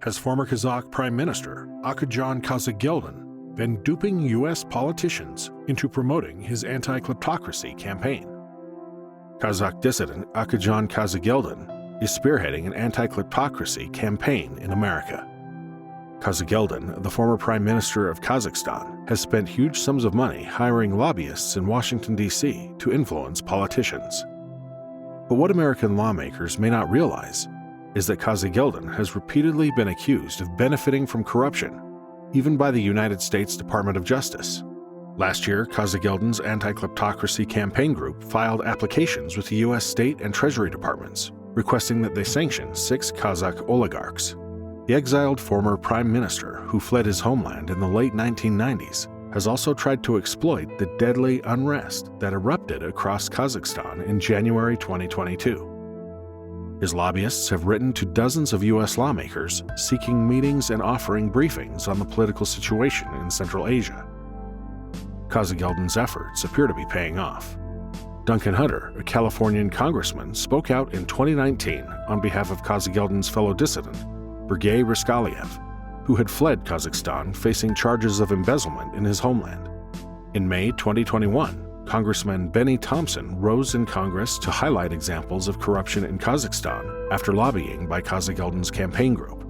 Has former Kazakh Prime Minister Akezhan Kazhegeldin been duping U.S. politicians into promoting his anti-kleptocracy campaign? Kazakh dissident Akezhan Kazhegeldin is spearheading an anti-kleptocracy campaign in America. Kazhegeldin, the former Prime Minister of Kazakhstan, has spent huge sums of money hiring lobbyists in Washington, D.C. to influence politicians. But what American lawmakers may not realize is that Kazhegeldin has repeatedly been accused of benefiting from corruption, even by the United States Department of Justice. Last year, Kazhegeldin's anti-kleptocracy campaign group filed applications with the U.S. State and Treasury departments, requesting that they sanction 6 Kazakh oligarchs. The exiled former prime minister, who fled his homeland in the late 1990s, has also tried to exploit the deadly unrest that erupted across Kazakhstan in January 2022. His lobbyists have written to dozens of U.S. lawmakers seeking meetings and offering briefings on the political situation in Central Asia. Kazhegeldin's efforts appear to be paying off. Duncan Hunter, a Californian congressman, spoke out in 2019 on behalf of Kazhegeldin's fellow dissident, Sergei Riskaliev, who had fled Kazakhstan facing charges of embezzlement in his homeland. In May 2021, Congressman Benny Thompson rose in Congress to highlight examples of corruption in Kazakhstan after lobbying by Kazhegeldin's campaign group.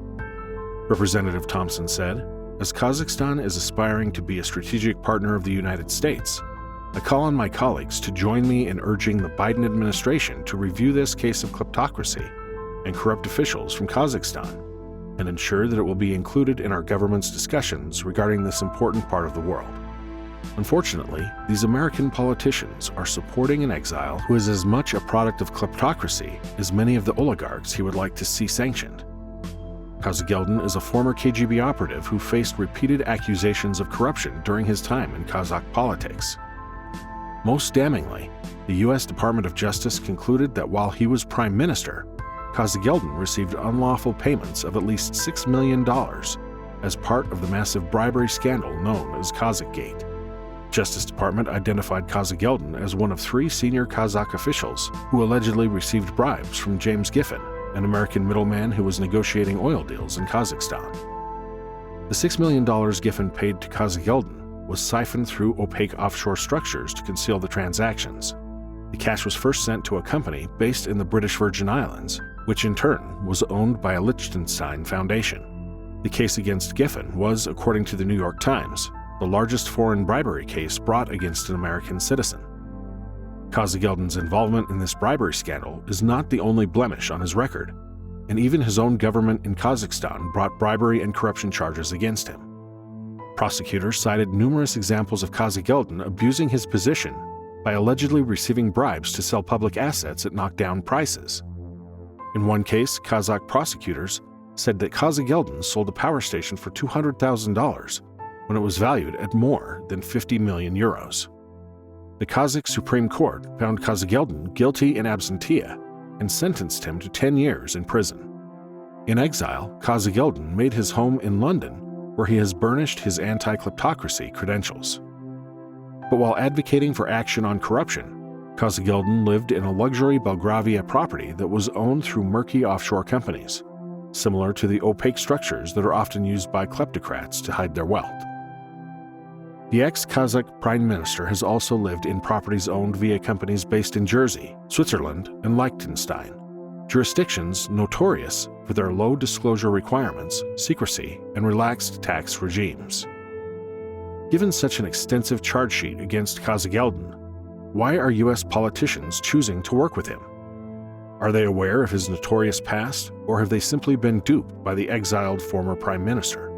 Representative Thompson said, "As Kazakhstan is aspiring to be a strategic partner of the United States, I call on my colleagues to join me in urging the Biden administration to review this case of kleptocracy and corrupt officials from Kazakhstan and ensure that it will be included in our government's discussions regarding this important part of the world." Unfortunately, these American politicians are supporting an exile who is as much a product of kleptocracy as many of the oligarchs he would like to see sanctioned. Kazhegeldin is a former KGB operative who faced repeated accusations of corruption during his time in Kazakh politics. Most damningly, the U.S. Department of Justice concluded that while he was prime minister, Kazhegeldin received unlawful payments of at least $6 million as part of the massive bribery scandal known as Kazakhgate. Justice Department identified Kazhegeldin as one of 3 senior Kazakh officials who allegedly received bribes from James Giffen, an American middleman who was negotiating oil deals in Kazakhstan. The $6 million Giffen paid to Kazhegeldin was siphoned through opaque offshore structures to conceal the transactions. The cash was first sent to a company based in the British Virgin Islands, which in turn was owned by a Liechtenstein foundation. The case against Giffen was, according to the New York Times, the largest foreign bribery case brought against an American citizen. Kazhegeldin's involvement in this bribery scandal is not the only blemish on his record, and even his own government in Kazakhstan brought bribery and corruption charges against him. Prosecutors cited numerous examples of Kazhegeldin abusing his position by allegedly receiving bribes to sell public assets at knockdown prices. In one case, Kazakh prosecutors said that Kazhegeldin sold a power station for $200,000 when it was valued at more than 50 million euros. The Kazakh Supreme Court found Kazhegeldin guilty in absentia and sentenced him to 10 years in prison. In exile, Kazhegeldin made his home in London, where he has burnished his anti-kleptocracy credentials. But while advocating for action on corruption, Kazhegeldin lived in a luxury Belgravia property that was owned through murky offshore companies, similar to the opaque structures that are often used by kleptocrats to hide their wealth. The ex-Kazakh prime minister has also lived in properties owned via companies based in Jersey, Switzerland, and Liechtenstein, jurisdictions notorious for their low disclosure requirements, secrecy, and relaxed tax regimes. Given such an extensive charge sheet against Kazhegeldin, why are U.S. politicians choosing to work with him? Are they aware of his notorious past, or have they simply been duped by the exiled former prime minister?